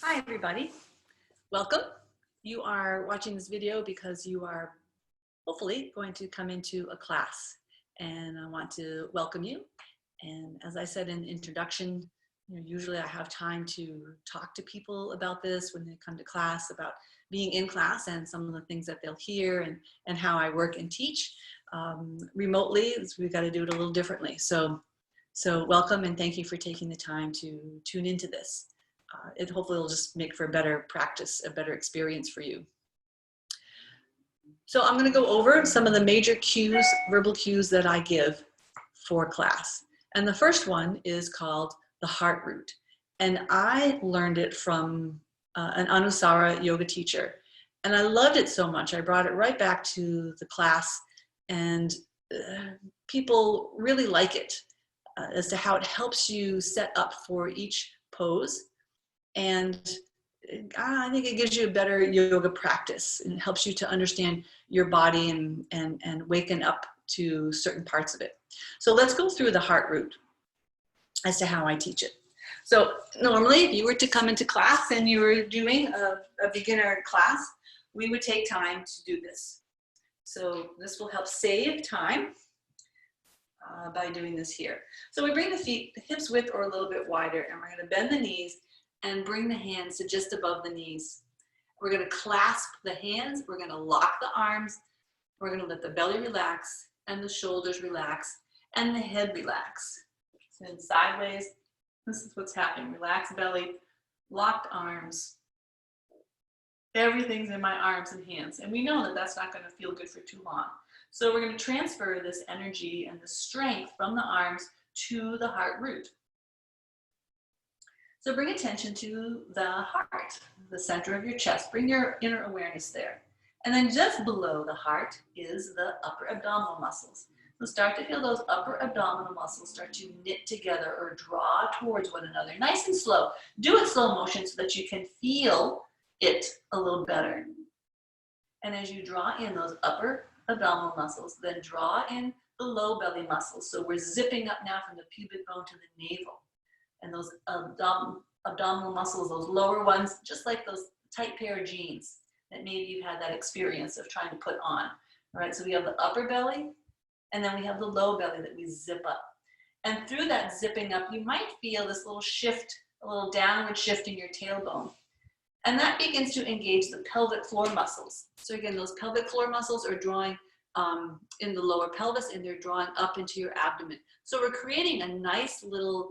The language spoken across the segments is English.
Hi everybody, welcome. You are watching this video because you are hopefully going to come into a class, and I want to welcome you. And as I said in the introduction, usually I have time to talk to people about this when they come to class, about being in class and some of the things that they'll hear and how I work and teach. Remotely, we've got to do it a little differently. So welcome and thank you for taking the time to tune into this. It hopefully will just make for a better practice, a better experience for you. So I'm going to go over some of the major cues, verbal cues that I give for class. And the first one is called the heart root. And I learned it from an Anusara yoga teacher. And I loved it so much, I brought it right back to the class, and people really like it as to how it helps you set up for each pose. And I think it gives you a better yoga practice, and it helps you to understand your body and waken up to certain parts of it. So let's go through the heart root as to how I teach it. So normally, if you were to come into class and you were doing a beginner class, we would take time to do this. So this will help save time by doing this here. So we bring the hips width or a little bit wider, and we're going to bend the knees and bring the hands to just above the knees. We're going to clasp the hands, we're going to lock the arms, we're going to let the belly relax and the shoulders relax and the head relax. So sideways, this is what's happening. Relaxed belly, locked arms. Everything's in my arms and hands. And we know that that's not going to feel good for too long. So we're going to transfer this energy and the strength from the arms to the heart root. So bring attention to the heart, the center of your chest. Bring your inner awareness there. And then just below the heart is the upper abdominal muscles. So start to feel those upper abdominal muscles start to knit together or draw towards one another. Nice and slow. Do it slow motion so that you can feel it a little better. And as you draw in those upper abdominal muscles, then draw in the low belly muscles. So we're zipping up now from the pubic bone to the navel. And those abdominal muscles, those lower ones, just like those tight pair of jeans that maybe you've had that experience of trying to put on. All right, so we have the upper belly, and then we have the low belly that we zip up. And through that zipping up, you might feel this little shift, a little downward shift in your tailbone. And that begins to engage the pelvic floor muscles. So again, those pelvic floor muscles are drawing in the lower pelvis, and they're drawing up into your abdomen. So we're creating a nice little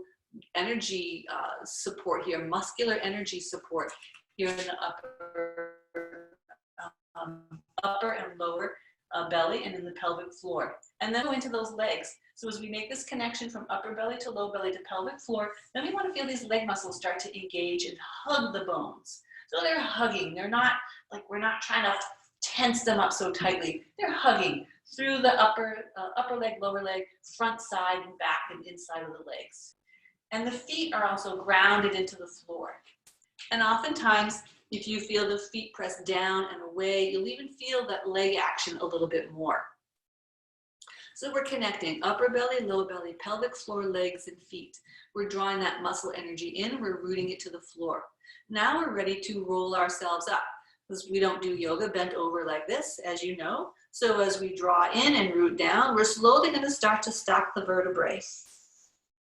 energy support here, muscular energy support here in the upper and lower belly and in the pelvic floor. And then go into those legs. So as we make this connection from upper belly to low belly to pelvic floor, then we want to feel these leg muscles start to engage and hug the bones. So they're hugging. They're not like, we're not trying to tense them up so tightly. They're hugging through the upper leg, lower leg, front, side, and back, and inside of the legs. And the feet are also grounded into the floor. And oftentimes, if you feel the feet press down and away, you'll even feel that leg action a little bit more. So we're connecting upper belly, lower belly, pelvic floor, legs, and feet. We're drawing that muscle energy in, we're rooting it to the floor. Now we're ready to roll ourselves up, because we don't do yoga bent over like this, as you know. So as we draw in and root down, we're slowly going to start to stack the vertebrae.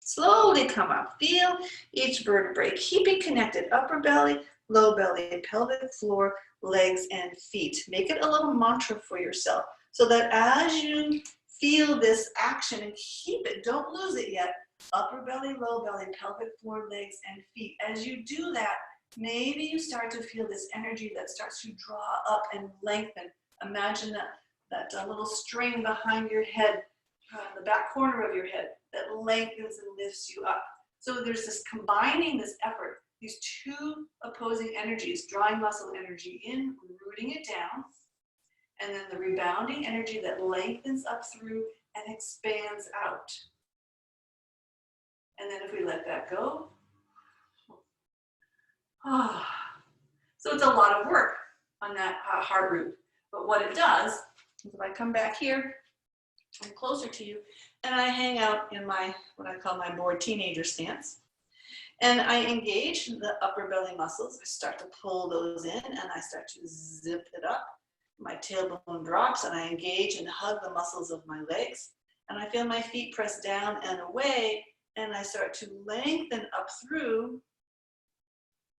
Slowly come up. Feel each vertebrae. Keep it connected. Upper belly, low belly, pelvic floor, legs, and feet. Make it a little mantra for yourself so that as you feel this action, and keep it, don't lose it yet. Upper belly, low belly, pelvic floor, legs, and feet. As you do that, maybe you start to feel this energy that starts to draw up and lengthen. Imagine that little string behind your head, the back corner of your head, that lengthens and lifts you up. So there's this combining this effort, these two opposing energies, drawing muscle energy in, rooting it down, and then the rebounding energy that lengthens up through and expands out. And then if we let that go, so it's a lot of work on that heart root. But what it does is if I come back here, I'm closer to you, and I hang out in my, what I call my bored teenager stance. And I engage the upper belly muscles. I start to pull those in and I start to zip it up. My tailbone drops and I engage and hug the muscles of my legs. And I feel my feet press down and away and I start to lengthen up through.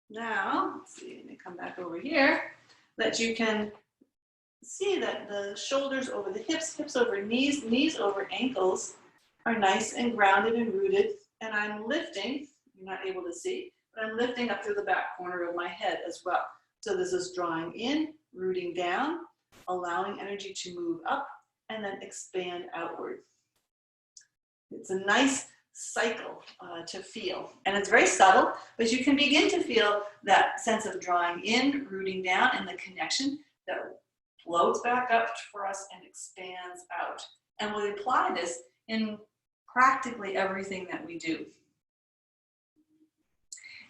Now, let's see, let me come back over here, that you can see that the shoulders over the hips, hips over knees, knees over ankles are nice and grounded and rooted. And I'm lifting, you're not able to see, but I'm lifting up through the back corner of my head as well. So this is drawing in, rooting down, allowing energy to move up, and then expand outward. It's a nice cycle to feel. And it's very subtle, but you can begin to feel that sense of drawing in, rooting down, and the connection that floats back up for us and expands out. And we'll apply this in practically everything that we do.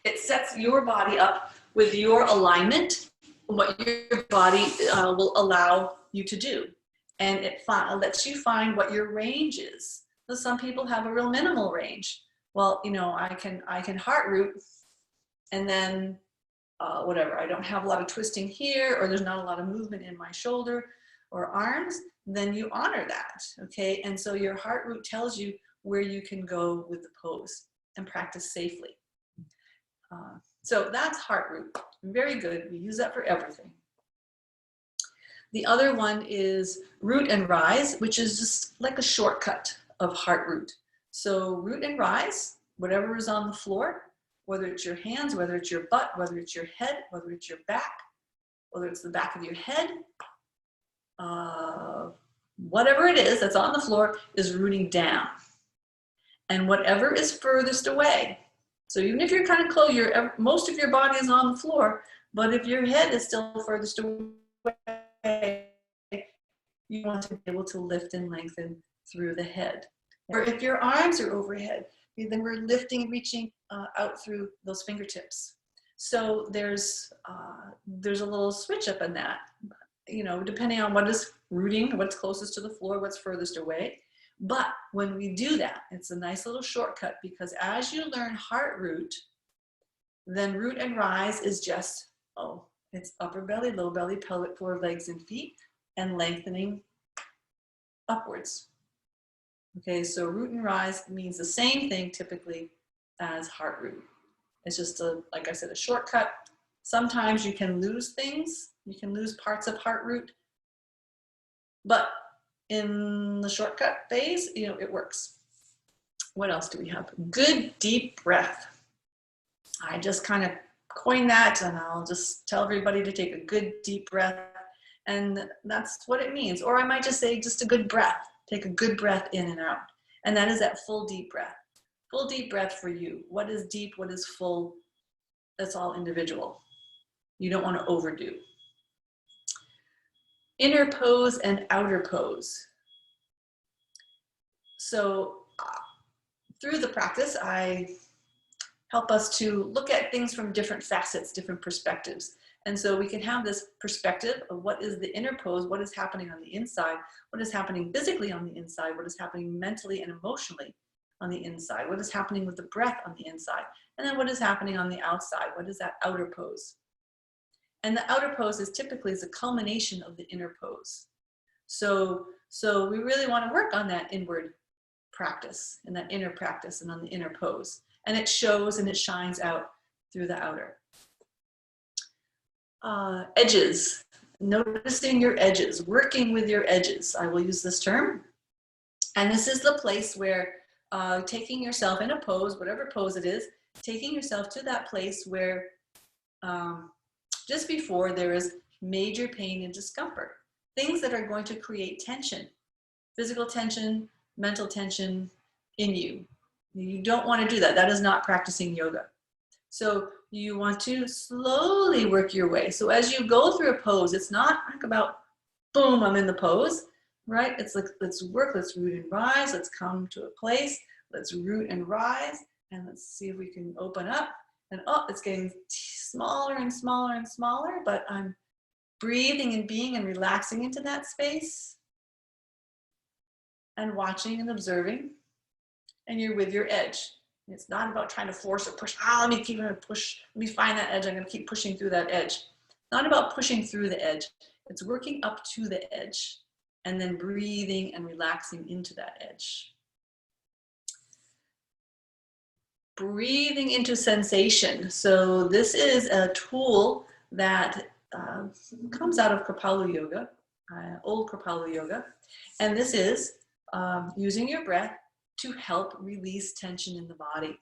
It sets your body up with your alignment, what your body will allow you to do. And it lets you find what your range is. So some people have a real minimal range. Well, you know, I can heart root and then whatever, I don't have a lot of twisting here, or there's not a lot of movement in my shoulder or arms, then you honor that, okay? And so your heart root tells you where you can go with the pose and practice safely. So that's heart root, very good. We use that for everything. The other one is root and rise, which is just like a shortcut of heart root. So root and rise, whatever is on the floor, whether it's your hands, whether it's your butt, whether it's your head, whether it's your back, whether it's the back of your head, whatever it is that's on the floor is rooting down. And whatever is furthest away. So even if you're kind of close, most of your body is on the floor, but if your head is still furthest away, you want to be able to lift and lengthen through the head. Or if your arms are overhead, then we're lifting and reaching out through those fingertips. So there's a little switch up in that, you know, depending on what is rooting, what's closest to the floor, what's furthest away. But when we do that, it's a nice little shortcut, because as you learn heart root, then root and rise is just, it's upper belly, low belly, pelvic floor, legs and feet, and lengthening upwards. Okay, so root and rise means the same thing typically as heart root. It's just like I said, a shortcut. Sometimes you can lose things. You can lose parts of heart root, but in the shortcut phase, you know, it works. What else do we have? Good deep breath. I just kind of coined that, and I'll just tell everybody to take a good deep breath, and that's what it means. Or I might just say just a good breath. Take a good breath in and out, and that is that full deep breath. Full deep breath for you. What is deep? What is full? That's all individual. You don't want to overdo. Inner pose and outer pose. So through the practice, I help us to look at things from different facets, different perspectives. And so we can have this perspective of what is the inner pose, what is happening on the inside, what is happening physically on the inside, what is happening mentally and emotionally on the inside, what is happening with the breath on the inside, and then what is happening on the outside, what is that outer pose. And the outer pose is typically the culmination of the inner pose. So we really want to work on that inward practice and that inner practice and on the inner pose. And it shows and it shines out through the outer. Edges, noticing your edges, working with your edges. I will use this term. And this is the place where taking yourself in a pose, whatever pose it is, taking yourself to that place where just before there is major pain and discomfort, things that are going to create tension, physical tension, mental tension in you. You don't want to do that. That is not practicing yoga. So you want to slowly work your way. So as you go through a pose, it's not like about, boom, I'm in the pose, right? It's like, let's work, let's root and rise, let's come to a place, let's root and rise, and let's see if we can open up. And it's getting smaller and smaller and smaller, but I'm breathing and being and relaxing into that space and watching and observing. And you're with your edge. It's not about trying to force or push. Ah, let me keep going to push. Let me find that edge. I'm going to keep pushing through that edge. Not about pushing through the edge. It's working up to the edge and then breathing and relaxing into that edge. Breathing into sensation. So this is a tool that comes out of Kripalu Yoga, old Kripalu Yoga. And this is using your breath to help release tension in the body.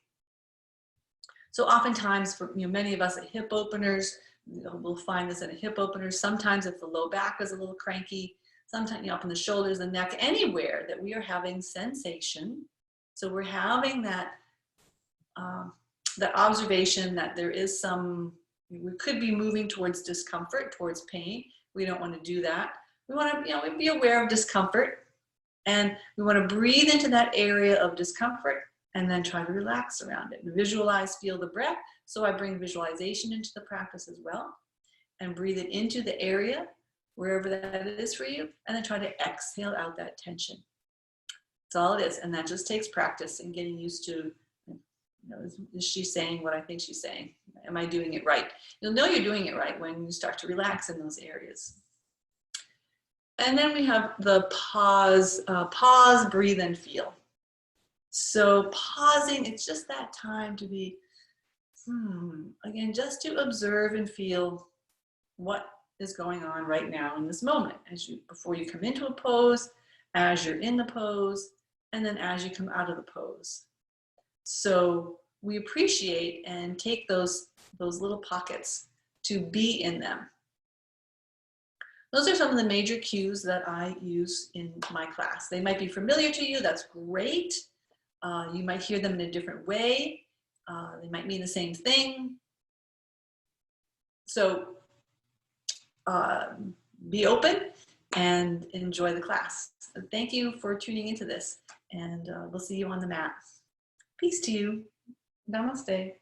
So oftentimes, for many of us at hip openers, we'll find this in a hip opener. Sometimes if the low back is a little cranky, sometimes up in the shoulders, the neck, anywhere that we are having sensation. So we're having that observation that there is we could be moving towards discomfort, towards pain. We don't want to do that. We want to, be aware of discomfort, and we want to breathe into that area of discomfort and then try to relax around it. Visualize, feel the breath. So I bring visualization into the practice as well, and breathe it into the area, wherever that is for you, and then try to exhale out that tension. That's all it is, and that just takes practice and getting used to, is she saying what I think she's saying? Am I doing it right? You'll know you're doing it right when you start to relax in those areas. And then we have the pause, breathe, and feel. So pausing, it's just that time to be, again, just to observe and feel what is going on right now in this moment, before you come into a pose, as you're in the pose, and then as you come out of the pose. So we appreciate and take those little pockets to be in them. Those are some of the major cues that I use in my class. They might be familiar to you, that's great. You might hear them in a different way. They might mean the same thing. So be open and enjoy the class. So thank you for tuning into this, and we'll see you on the mat. Peace to you. Namaste.